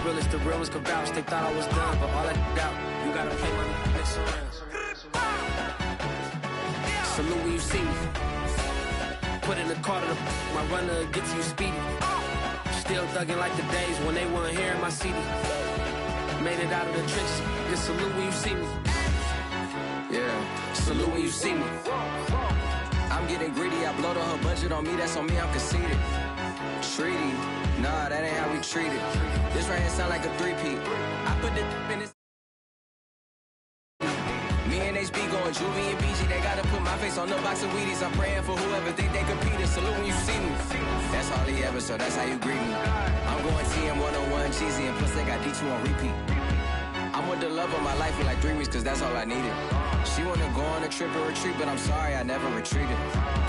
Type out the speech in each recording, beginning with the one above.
realest, the realest could vouch. They thought I was done, but all that doubt. You gotta play my next around. Salute when you see me. Put in the car to my runner, get to you speedy. Still thugging like the days when they weren't here in my city. Made it out of the trenches. Just salute when you see me. Yeah, salute when you see me. I'm getting greedy, I blow the whole budget on me, that's on me, I'm conceited. Treaty, nah, that ain't how we treat it. This right here sound like a three-peat. I put the in this. Me and HB going Juvie and BG, they gotta put my face on the box of Wheaties. I'm praying for whoever think they competed. Salute when you see me. That's all he ever, so that's how you greet me. I'm going TM 101 cheesy, and plus they got D2 on repeat. I'm with the love of my life for like 3 weeks, cause that's all I needed. She wanna go on a trip or retreat, but I'm sorry, I never retreated.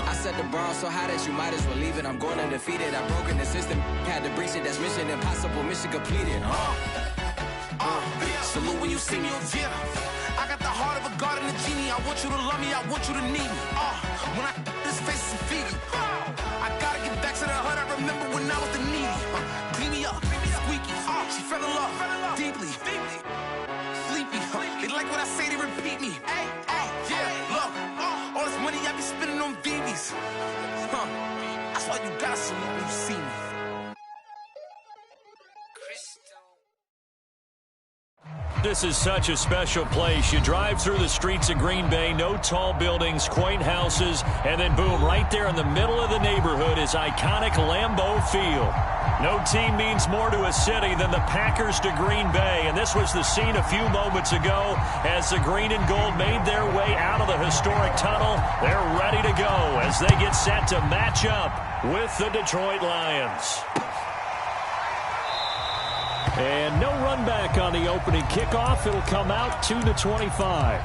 I set the bar so high that you might as well leave it. I'm going undefeated, I've broken the system, had to breach it, that's mission impossible, mission completed. Salute when you see me, yeah. I got the heart of a god and a genie. I want you to love me, I want you to need me. When I this face is Fiji. I gotta get back to the hood, I remember when I was the needy. Clean me up, squeaky. She fell in love, deeply. Sleepy, they like what I say, they repeat me. Yeah, look, all this money I be spending on BBs. That's why you gotta salute when you see me. This is such a special place. You drive through the streets of Green Bay, no tall buildings, quaint houses, and then boom, right there in the middle of the neighborhood is iconic Lambeau Field. No team means more to a city than the Packers to Green Bay, and this was the scene a few moments ago as the green and gold made their way out of the historic tunnel. They're ready to go as they get set to match up with the Detroit Lions. And no run back on the opening kickoff. It'll come out to the 25.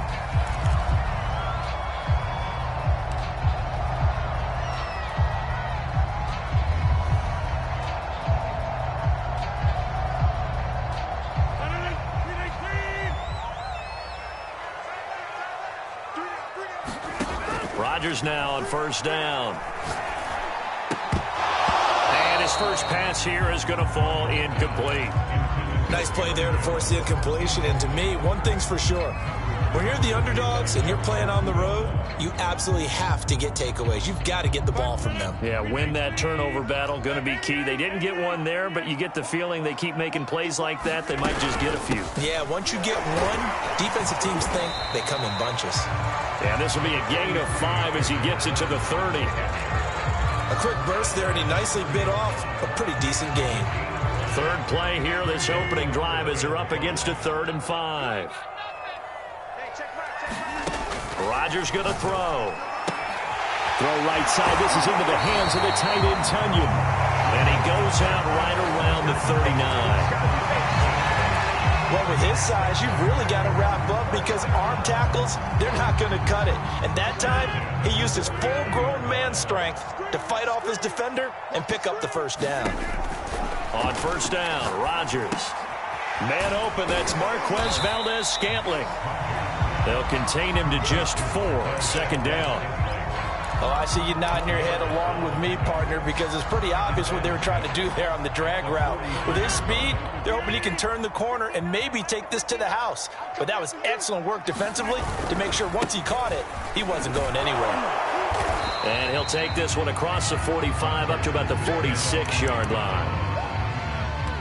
Rodgers now on first down. And his first pass here is going to fall incomplete. Nice play there to force the incompletion. And to me, one thing's for sure. When you're the underdogs and you're playing on the road, you absolutely have to get takeaways. You've got to get the ball from them. Yeah, win that turnover battle, going to be key. They didn't get one there, but you get the feeling they keep making plays like that, they might just get a few. Yeah, once you get one, defensive teams think they come in bunches. Yeah, this will be a gain of 5 as he gets it to the 30. A quick burst there, and he nicely bit off a pretty decent gain. Third play here, this opening drive as they're up against a 3rd and 5. Rodgers going to throw. Throw right side. This is into the hands of the tight end, Tunyon. And he goes out right around the 39. Well, with his size, you've really got to wrap up because arm tackles, they're not going to cut it. And that time, he used his full-grown man strength to fight off his defender and pick up the first down. On first down, Rodgers. Man open, that's Marquez Valdez-Scantling. They'll contain him to just 4. Second down. Oh, I see you nodding your head along with me, partner, because it's pretty obvious what they were trying to do there on the drag route. With his speed, they're hoping he can turn the corner and maybe take this to the house. But that was excellent work defensively to make sure once he caught it, he wasn't going anywhere. And he'll take this one across the 45 up to about the 46-yard line.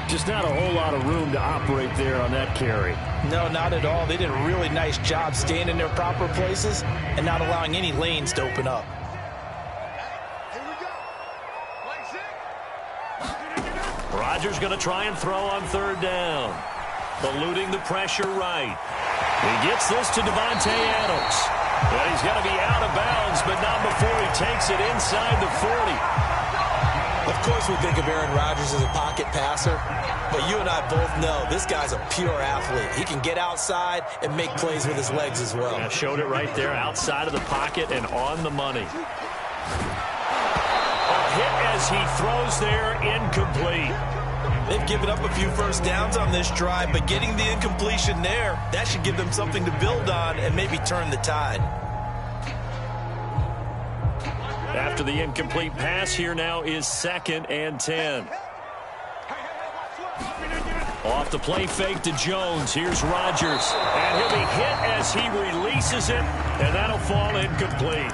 Just not a whole lot of room to operate there on that carry. No, not at all. They did a really nice job staying in their proper places and not allowing any lanes to open up. Rodgers going to try and throw on 3rd down. Eluding the pressure right. He gets this to Devontae Adams. But he's going to be out of bounds, but not before he takes it inside the 40. Of course we think of Aaron Rodgers as a pocket passer, but you and I both know this guy's a pure athlete. He can get outside and make plays with his legs as well. Yeah, showed it right there, outside of the pocket and on the money. A hit as he throws there, incomplete. They've given up a few first downs on this drive, but getting the incompletion there, that should give them something to build on and maybe turn the tide. After the incomplete pass, here now is 2nd and 10. Off the play fake to Jones. Here's Rodgers. And he'll be hit as he releases it, and that'll fall incomplete.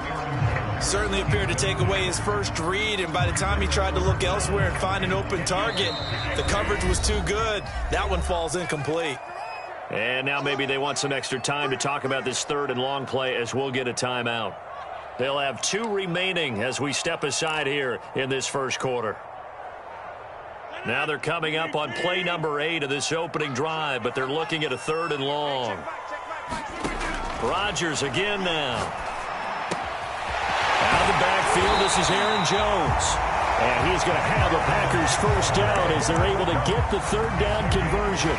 Certainly appeared to take away his first read, and by the time he tried to look elsewhere and find an open target, the coverage was too good. That one falls incomplete. And now maybe they want some extra time to talk about this third and long play as we'll get a timeout. They'll have 2 remaining as we step aside here in this first quarter. Now they're coming up on play number 8 of this opening drive, but they're looking at a third and long. Rodgers again now. Out of the backfield, this is Aaron Jones. And he's going to have a Packers first down as they're able to get the third down conversion.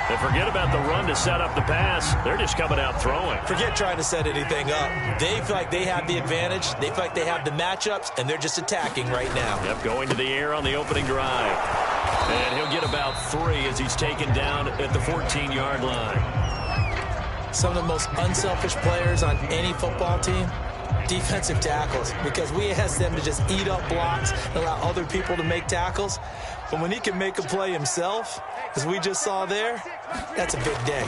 They forget about the run to set up the pass. They're just coming out throwing. Forget trying to set anything up. They feel like they have the advantage. They feel like they have the matchups, and they're just attacking right now. Yep, going to the air on the opening drive. And he'll get about 3 as he's taken down at the 14-yard line. Some of the most unselfish players on any football team, defensive tackles, because we ask them to just eat up blocks and allow other people to make tackles. But when he can make a play himself, as we just saw there, that's a big day.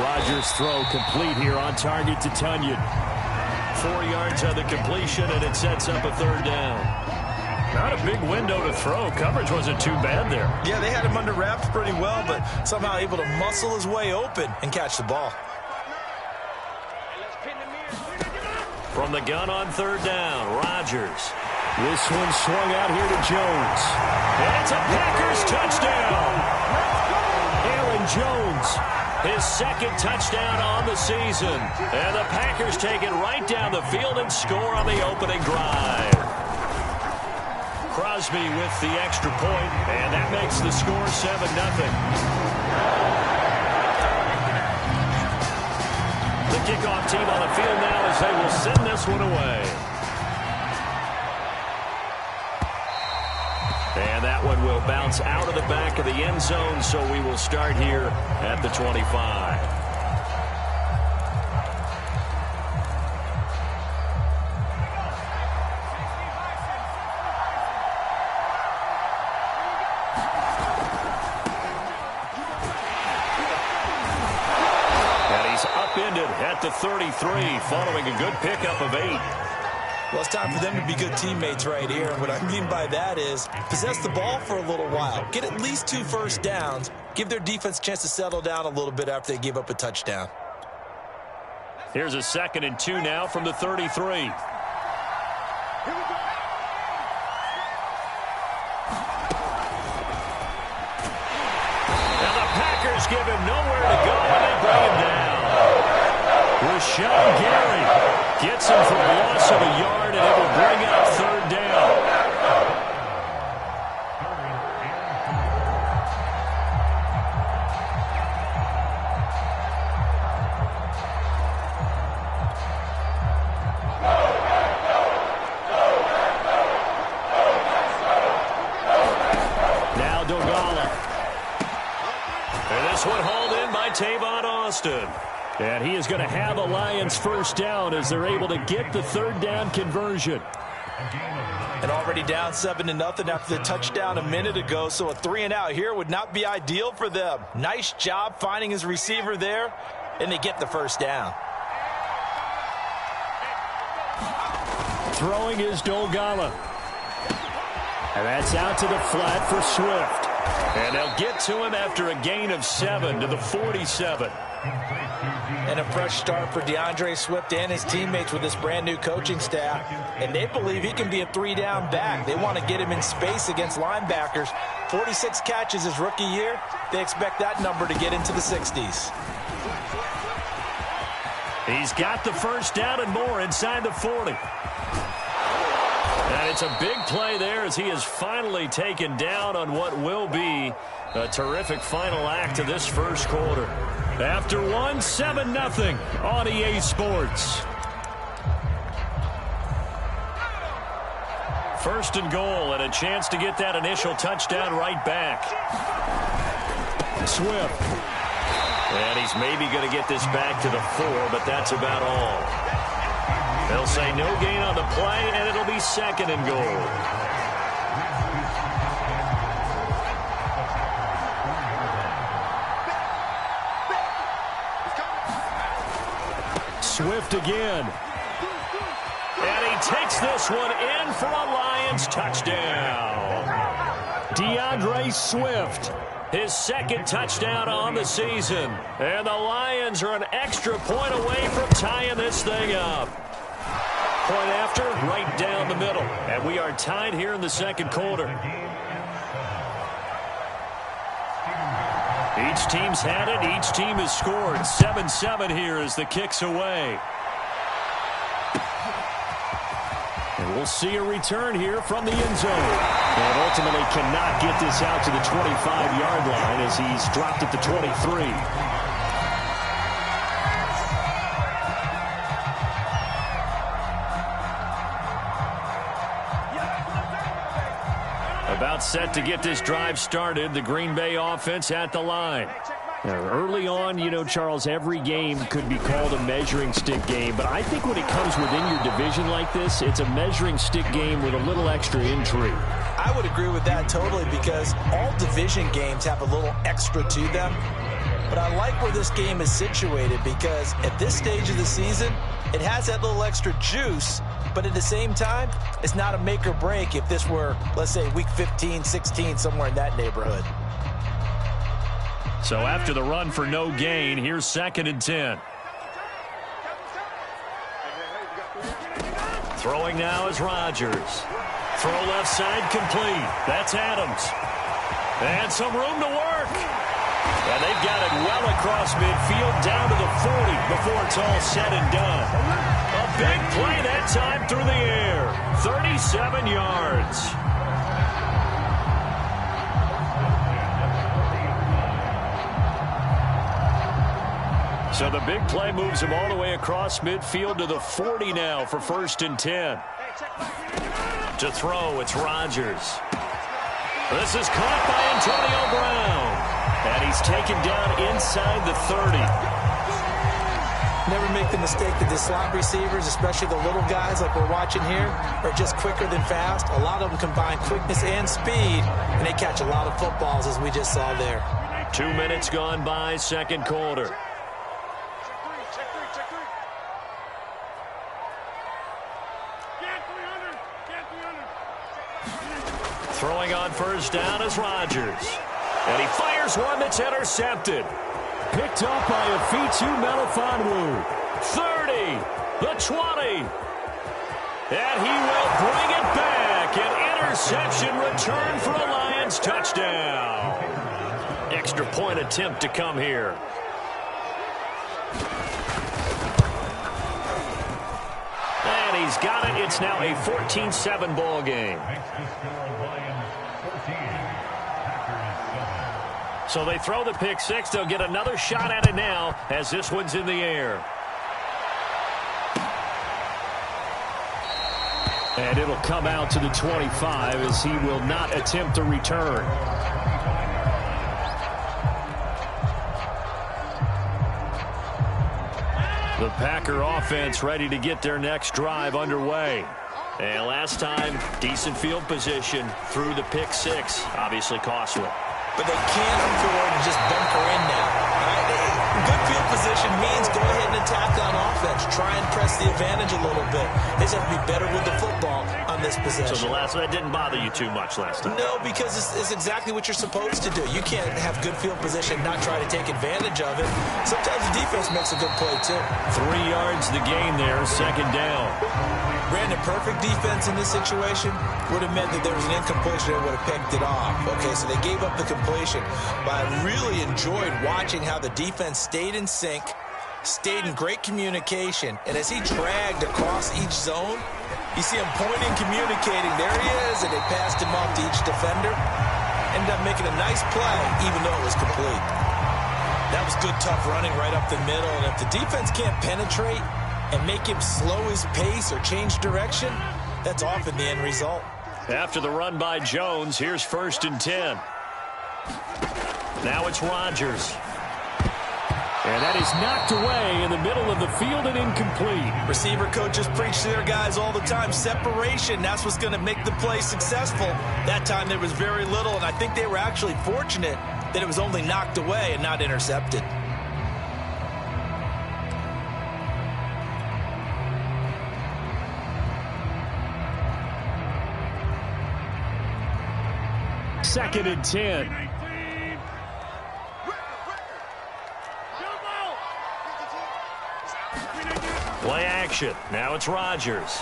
Rodgers' throw complete here on target to Tunyon. 4 yards on the completion, and it sets up a third down. Not a big window to throw. Coverage wasn't too bad there. Yeah, they had him under wraps pretty well, but somehow able to muscle his way open and catch the ball. From the gun on third down, Rodgers. This one swung out here to Jones. And it's a Packers touchdown. Aaron Jones, his second touchdown on the season. And the Packers take it right down the field and score on the opening drive. Crosby with the extra point, and that makes the score 7-0. The kickoff team on the field now as they will send this one away. And that one will bounce out of the back of the end zone, so we will start here at the 25. And he's upended at the 33, following a good pickup of 8. Well, it's time for them to be good teammates right here. And what I mean by that is possess the ball for a little while. Get at least 2 first downs. Give their defense a chance to settle down a little bit after they give up a touchdown. Here's a 2nd and 2 now from the 33. Now the Packers give him nowhere to go, and they bring him down. Rashawn Gary gets him for a loss of a yard, and it will bring up third down. Now Dogala. And this one hauled in by Tavon Austin. And he is going to have a Lions first down as they're able to get the third down conversion. And already down 7-0 after the touchdown a minute ago, so a 3-and-out here would not be ideal for them. Nice job finding his receiver there, and they get the first down. Throwing is Dogala. And that's out to the flat for Swift. And they'll get to him after a gain of 7 to the 47. And a fresh start for DeAndre Swift and his teammates with this brand new coaching staff. And they believe he can be a 3-down back. They want to get him in space against linebackers. 46 catches his rookie year. They expect that number to get into the 60s. He's got the first down and more inside the 40. And it's a big play there as he is finally taken down on what will be a terrific final act of this first quarter. After 7-0 on EA Sports. First and goal, and a chance to get that initial touchdown right back. Swift. And he's maybe going to get this back to the 4, but that's about all. They'll say no gain on the play, and it'll be 2nd and goal. Swift again. And he takes this one in for a Lions touchdown. DeAndre Swift, his second touchdown on the season. And the Lions are an extra point away from tying this thing up. Point after, right down the middle. And we are tied here in the second quarter. Each team's had it. Each team has scored. 7-7 here as the kick's away. And we'll see a return here from the end zone. And ultimately cannot get this out to the 25-yard line as he's dropped at the 23. About set to get this drive started. The Green Bay offense at the line. Now, early on, you know, Charles, every game could be called a measuring stick game. But I think when it comes within your division like this, it's a measuring stick game with a little extra intrigue. I would agree with that totally because all division games have a little extra to them. But I like where this game is situated because at this stage of the season, it has that little extra juice. But at the same time, it's not a make or break if this were, let's say, week 15, 16, somewhere in that neighborhood. So after the run for no gain, here's 2nd and 10. Throwing now is Rodgers. Throw left side complete. That's Adams. And some room to work. And they've got it well across midfield down to the 40 before it's all said and done. A big play that time through the air. 37 yards. So the big play moves him all the way across midfield to the 40 now for 1st and 10. To throw, it's Rodgers. This is caught by Antonio Brown. And he's taken down inside the 30. Never make the mistake that the slot receivers, especially the little guys like we're watching here, are just quicker than fast. A lot of them combine quickness and speed, and they catch a lot of footballs as we just saw there. 2 minutes gone by, second quarter. Throwing on first down is Rodgers. And he fires one that's intercepted. Picked up by Afitu Melifonwu. 30, the 20. And he will bring it back. An interception return for a Lions touchdown. Extra point attempt to come here. And he's got it. It's now a 14-7 ball game. So they throw the pick six. They'll get another shot at it now as this one's in the air. And it'll come out to the 25 as he will not attempt a return. The Packer offense ready to get their next drive underway. And last time, decent field position through the pick six. Obviously costly. But they can't afford to just bunker in now. Good field position means go ahead and attack on offense. Try and press the advantage a little bit. They just have to be better with the football on this possession. So that didn't bother you too much last time? No, because it's exactly what you're supposed to do. You can't have good field position, not try to take advantage of it. Sometimes the defense makes a good play, too. 3 yards the gain there, second down. Brandon, perfect defense in this situation would have meant that there was an incompletion that would have picked it off. Okay, so they gave up the completion. But I really enjoyed watching how the defense stayed in sync, stayed in great communication, and as he dragged across each zone, you see him pointing, communicating. There he is, and they passed him off to each defender. Ended up making a nice play, even though it was complete. That was good, tough running right up the middle, and if the defense can't penetrate and make him slow his pace or change direction, that's often the end result. After the run by Jones, here's 1st and 10. Now it's Rodgers. And that is knocked away in the middle of the field and incomplete. Receiver coaches preach to their guys all the time. Separation, that's what's going to make the play successful. That time there was very little, and I think they were actually fortunate that it was only knocked away and not intercepted. 2nd and 10. Play action. Now it's Rodgers.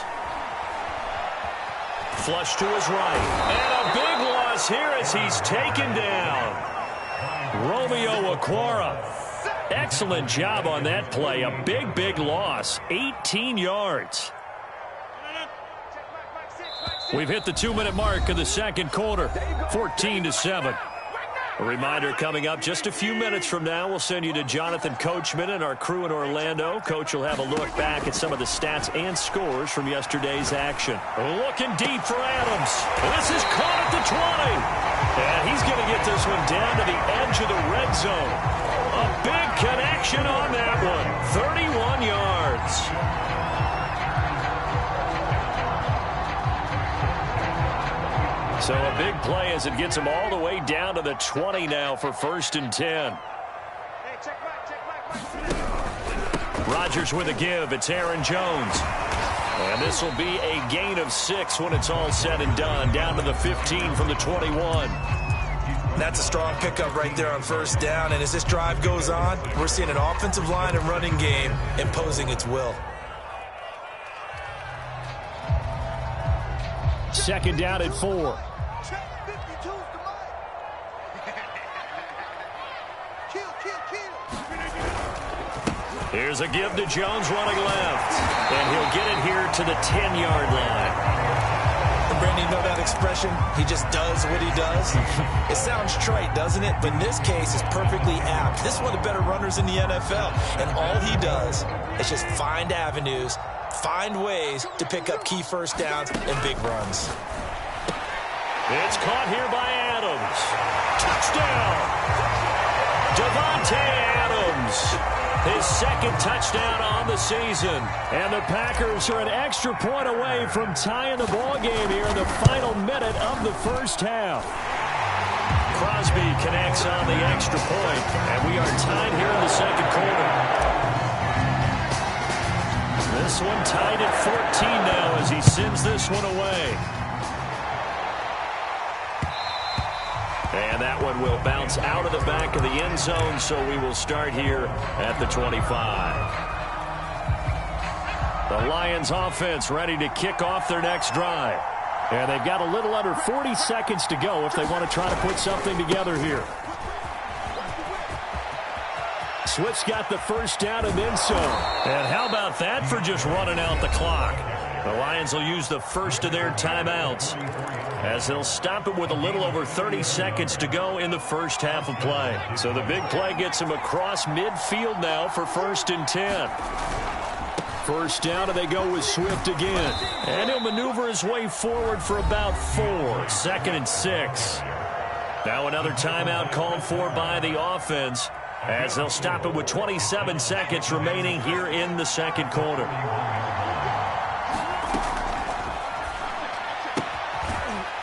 Flush to his right. And a big loss here as he's taken down. Romeo Okwara. Excellent job on that play. A big, big loss. 18 yards. We've hit the 2-minute mark of the second quarter. 14-7. A reminder coming up just a few minutes from now. We'll send you to Jonathan Coachman and our crew in Orlando. Coach will have a look back at some of the stats and scores from yesterday's action. Looking deep for Adams. This is caught at the 20. And he's going to get this one down to the edge of the red zone. A big connection on that one. 31 yards. So a big play as it gets him all the way down to the 20 now for 1st and 10. Rodgers with a give. It's Aaron Jones. And this will be a gain of 6 when it's all said and done. Down to the 15 from the 21. That's a strong pickup right there on 1st down. And as this drive goes on, we're seeing an offensive line and running game imposing its will. 2nd down at 4. Here's a give to Jones running left. And he'll get it here to the 10-yard line. And Brandon, you know that expression? He just does what he does. It sounds trite, doesn't it? But in this case, it's perfectly apt. This is one of the better runners in the NFL. And all he does is just find avenues, find ways to pick up key 1st downs and big runs. It's caught here by Adams. Touchdown! Davante Adams. His 2nd touchdown on the season. And the Packers are an extra point away from tying the ball game here in the final minute of the 1st half. Crosby connects on the extra point, and we are tied here in the 2nd quarter. This one tied at 14 now as he sends this one away. And that one will bounce out of the back of the end zone, so we will start here at the 25. The Lions offense ready to kick off their next drive. And they've got a little under 40 seconds to go if they want to try to put something together here. Swift's got the 1st down and then some. And how about that for just running out the clock? The Lions will use the first of their timeouts as they'll stop it with a little over 30 seconds to go in the 1st half of play. So the big play gets him across midfield now for 1st and 10. 1st down, and they go with Swift again. And he'll maneuver his way forward for about 4. 2nd and 6. Now another timeout called for by the offense as they'll stop it with 27 seconds remaining here in the 2nd quarter.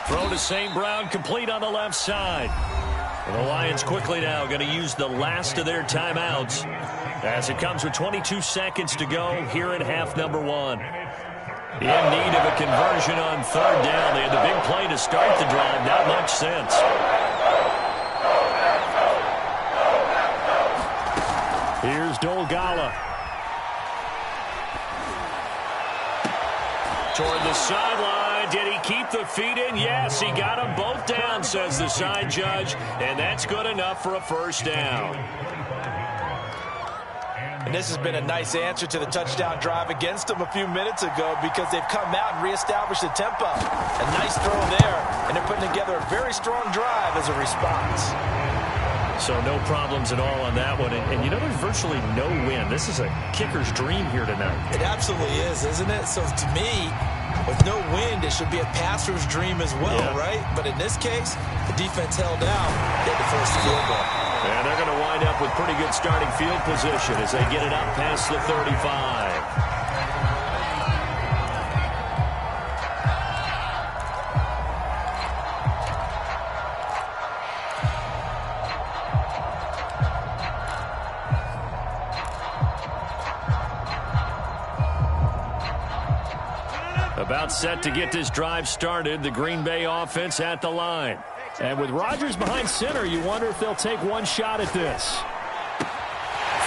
Throw to St. Brown, complete on the left side. And the Lions quickly now going to use the last of their timeouts as it comes with 22 seconds to go here in half number 1. In need of a conversion on 3rd down. They had the big play to start the drive. Not much sense. Here's Dolgala. Toward the sideline. Did he keep the feet in? Yes, he got them both down, says the side judge. And that's good enough for a 1st down. And this has been a nice answer to the touchdown drive against them a few minutes ago because they've come out and reestablished the tempo. A nice throw there, and they're putting together a very strong drive as a response. So no problems at all on that one. And you know, there's virtually no wind. This is a kicker's dream here tonight. It absolutely is, isn't it? So to me, with no wind, it should be a passer's dream as well, right? But in this case, the defense held out. They had to force the field goal. And they're going to wind up with pretty good starting field position as they get it up past the 35. About set to get this drive started. The Green Bay offense at the line. And with Rodgers behind center, you wonder if they'll take one shot at this.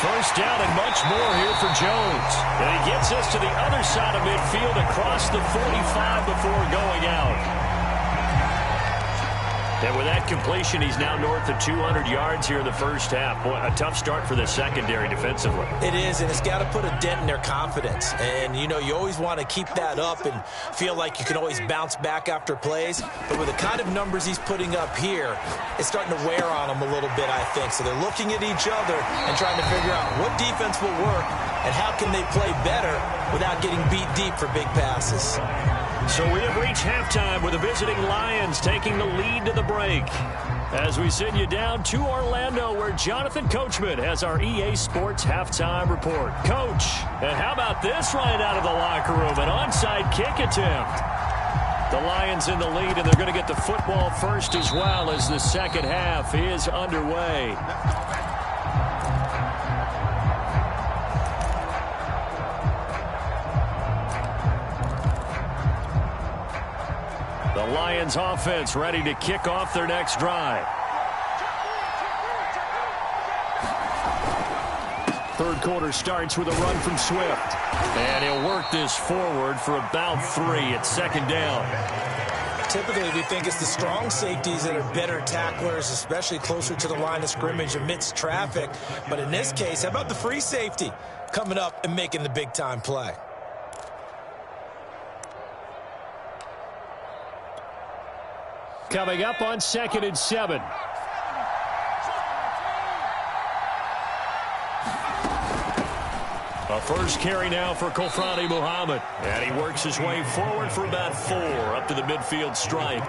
First down and much more here for Jones. And he gets us to the other side of midfield across the 45 before going out. And with that completion, he's now north of 200 yards here in the first half. Boy, a tough start for the secondary defensively. It is, and it's got to put a dent in their confidence. And, you know, you always want to keep that up and feel like you can always bounce back after plays. But with the kind of numbers he's putting up here, it's starting to wear on them a little bit, I think. So they're looking at each other and trying to figure out what defense will work and how can they play better without getting beat deep for big passes. So we have reached halftime with the visiting Lions taking the lead to the break. As we send you down to Orlando, where Jonathan Coachman has our EA Sports halftime report. Coach, and how about this right out of the locker room? An onside kick attempt. The Lions in the lead, and they're going to get the football first as well as the second half is underway. The Lions offense ready to kick off their next drive. Third quarter starts with a run from Swift. And he'll work this forward for about 3 at second down. Typically, we think it's the strong safeties that are better tacklers, especially closer to the line of scrimmage amidst traffic. But in this case, how about the free safety coming up and making the big-time play? Coming up on 2nd and 7. A first carry now for Kofrani Muhammad. And he works his way forward for about 4 up to the midfield stripe.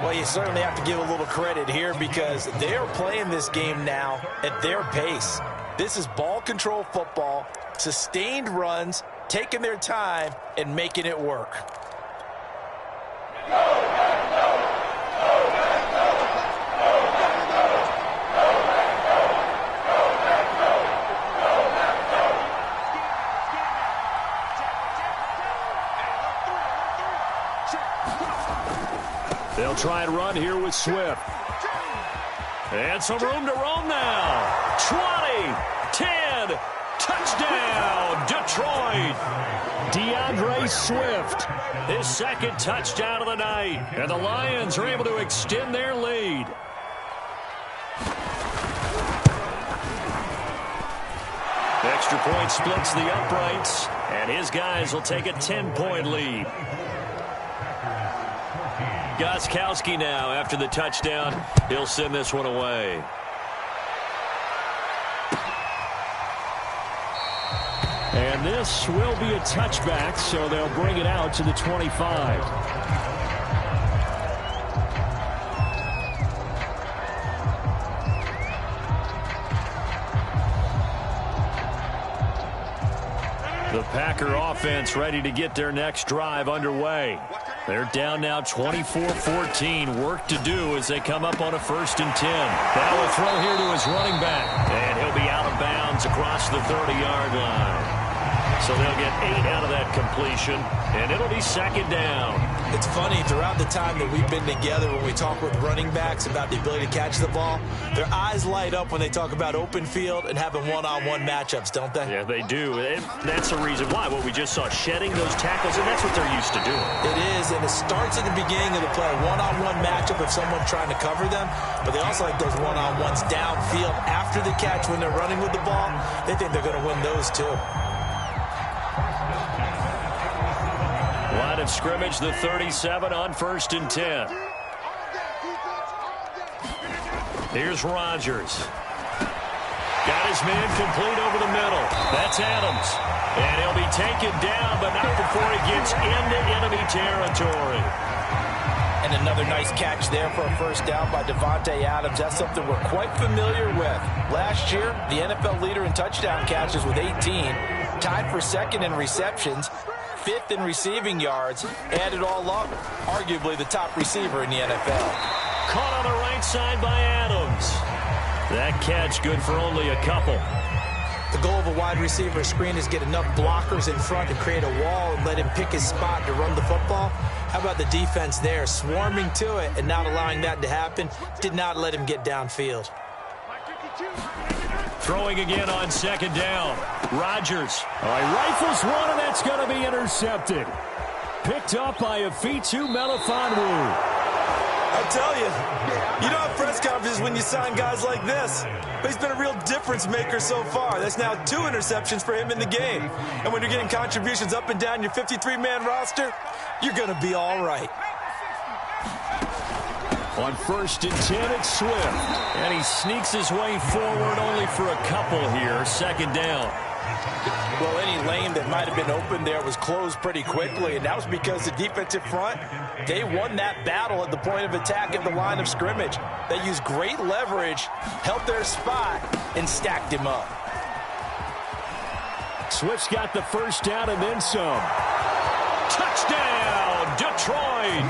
Well, you certainly have to give a little credit here because they are playing this game now at their pace. This is ball control football, sustained runs, taking their time, and making it work. They'll try and run here with Swift. And some room to roam now. 20, 10, touchdown, Detroit. DeAndre Swift, his second touchdown of the night. And the Lions are able to extend their lead. Extra point splits the uprights, and his guys will take a 10-point lead. Gostkowski now after the touchdown. He'll send this one away. And this will be a touchback, so they'll bring it out to the 25. The Packer offense ready to get their next drive underway. They're down now 24-14. Work to do as they come up on a 1st and 10. Now a throw here to his running back. And he'll be out of bounds across the 30-yard line. So they'll get 8 out of that completion, and it'll be second down. It's funny, throughout the time that we've been together, when we talk with running backs about the ability to catch the ball, their eyes light up when they talk about open field and having one-on-one matchups, don't they? Yeah, they do. And that's the reason why. What we just saw, shedding those tackles, and that's what they're used to doing. It is, and it starts at the beginning of the play. One-on-one matchup of someone trying to cover them, but they also like those one-on-ones downfield after the catch when they're running with the ball. They think they're going to win those too. Line of scrimmage, the 37 on 1st and 10. Here's Rodgers. Got his man complete over the middle. That's Adams. And he'll be taken down, but not before he gets into enemy territory. And another nice catch there for a first down by Devontae Adams. That's something we're quite familiar with. Last year, the NFL leader in touchdown catches with 18. Tied for 2nd in receptions. 5th in receiving yards. Add it all up, arguably the top receiver in the NFL. Caught on the right side by Adams. That catch good for only a couple. The goal of a wide receiver screen is get enough blockers in front to create a wall and let him pick his spot to run the football. How about the defense there, swarming to it and not allowing that to happen? Did not let him get downfield. Throwing again on second down. Rodgers. All right, rifles one, and that's going to be intercepted. Picked up by Afitu Melifonwu. I tell you, you don't have press conferences when you sign guys like this. But he's been a real difference maker so far. That's now 2 interceptions for him in the game. And when you're getting contributions up and down your 53-man roster, you're going to be all right. On 1st and 10, it's Swift. And he sneaks his way forward only for a couple here. Second down. Well, any lane that might have been open there was closed pretty quickly, and that was because the defensive front, they won that battle at the point of attack at the line of scrimmage. They used great leverage, held their spot, and stacked him up. Swift's got the first down and then some. Touchdown, Detroit!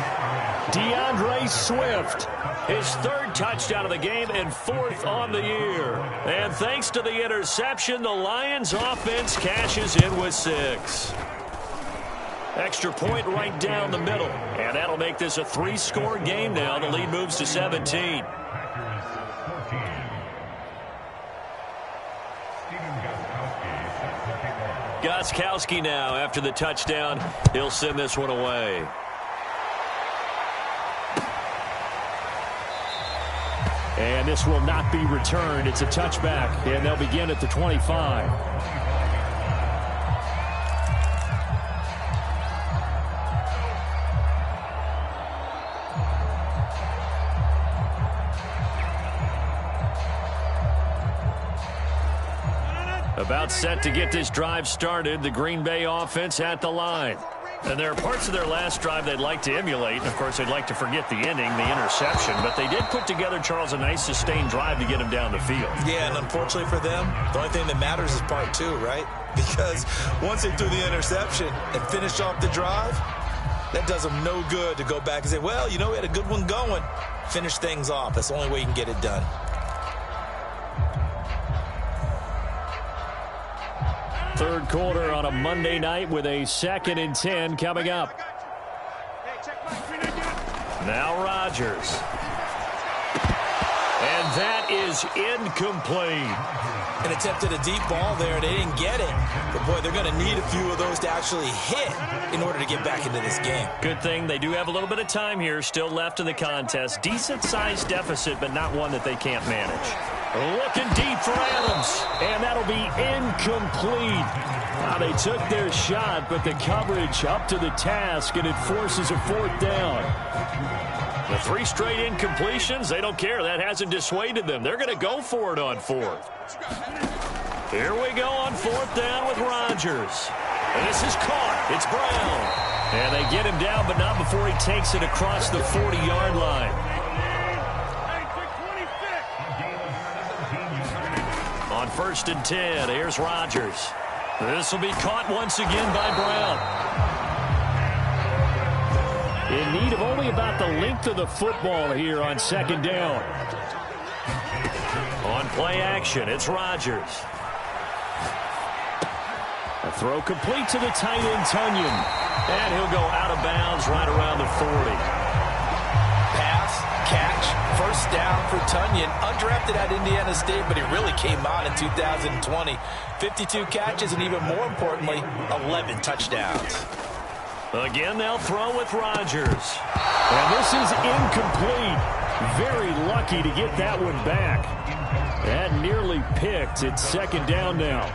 DeAndre Swift, his 3rd touchdown of the game and 4th on the year. And thanks to the interception, the Lions offense cashes in with 6. Extra point right down the middle. And that'll make this a 3-score game now. The lead moves to 17. Gostkowski now after the touchdown. He'll send this one away. And this will not be returned. It's a touchback, and they'll begin at the 25. About set to get this drive started, the Green Bay offense at the line. And there are parts of their last drive they'd like to emulate. And, of course, they'd like to forget the ending, the interception. But they did put together, Charles, a nice sustained drive to get him down the field. Yeah, and unfortunately for them, the only thing that matters is part 2, right? Because once they threw the interception and finished off the drive, that does them no good to go back and say, well, you know, we had a good one going. Finish things off. That's the only way you can get it done. Third quarter on a Monday night with a 2nd and 10 coming up. Now Rodgers. And that is incomplete. An attempt at a deep ball there. They didn't get it. But, boy, they're going to need a few of those to actually hit in order to get back into this game. Good thing they do have a little bit of time here still left in the contest. Decent-sized deficit, but not one that they can't manage. Looking deep for Adams, and that'll be incomplete. They took their shot, but the coverage up to the task, and it forces a 4th down. The 3 straight incompletions, they don't care. That hasn't dissuaded them. They're going to go for it on 4th. Here we go on 4th down with Rodgers. And this is caught. It's Brown. And they get him down, but not before he takes it across the 40-yard line. On 1st and 10, here's Rodgers. This will be caught once again by Brown. In need of only about the length of the football here on 2nd down. On play action, it's Rodgers. A throw complete to the tight end, Tunyon. And he'll go out of bounds right around the 40. Pass, catch, first down for Tunyon. Undrafted at Indiana State, but he really came on in 2020. 52 catches, and even more importantly, 11 touchdowns. Again, they'll throw with Rodgers. And this is incomplete. Very lucky to get that one back. That nearly picked. It's 2nd down now.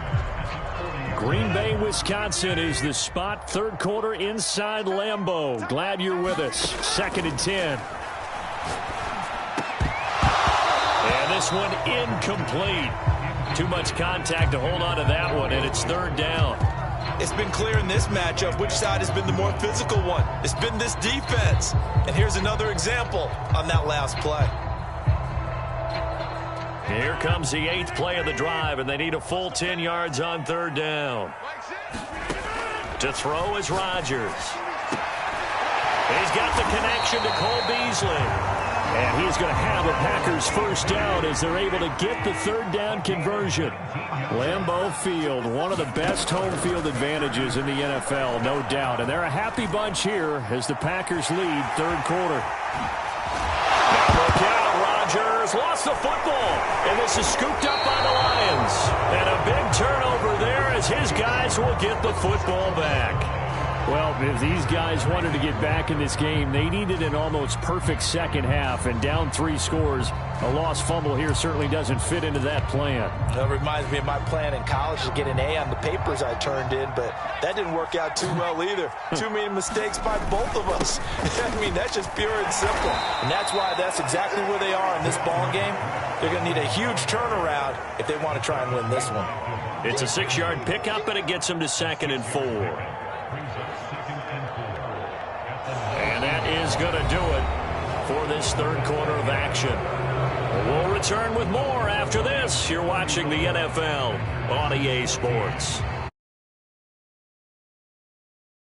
Green Bay, Wisconsin is the spot. 3rd quarter inside Lambeau. Glad you're with us. 2nd and 10. And this one incomplete. Too much contact to hold on to that one, and it's 3rd down. It's been clear in this matchup which side has been the more physical one. It's been this defense. And here's another example on that last play. Here comes the 8th play of the drive, and they need a full 10 yards on 3rd down. To throw is Rodgers. He's got the connection to Cole Beasley. And he's going to have a Packers first down as they're able to get the third down conversion. Lambeau Field, one of the best home field advantages in the NFL, no doubt. And they're a happy bunch here as the Packers lead third quarter. Now look out, Rodgers lost the football. And this is scooped up by the Lions. And a big turnover there as his guys will get the football back. Well, if these guys wanted to get back in this game, they needed an almost perfect second half, and down 3 scores. A lost fumble here certainly doesn't fit into that plan. That reminds me of my plan in college to get an A on the papers I turned in, but that didn't work out too well either. Too many mistakes by both of us. I mean, that's just pure and simple. And that's why that's exactly where they are in this ball game. They're going to need a huge turnaround if they want to try and win this one. It's a 6-yard pickup, and it gets them to 2nd and 4. And that is going to do it for this third quarter of action. We'll return with more after this. You're watching the NFL on EA Sports.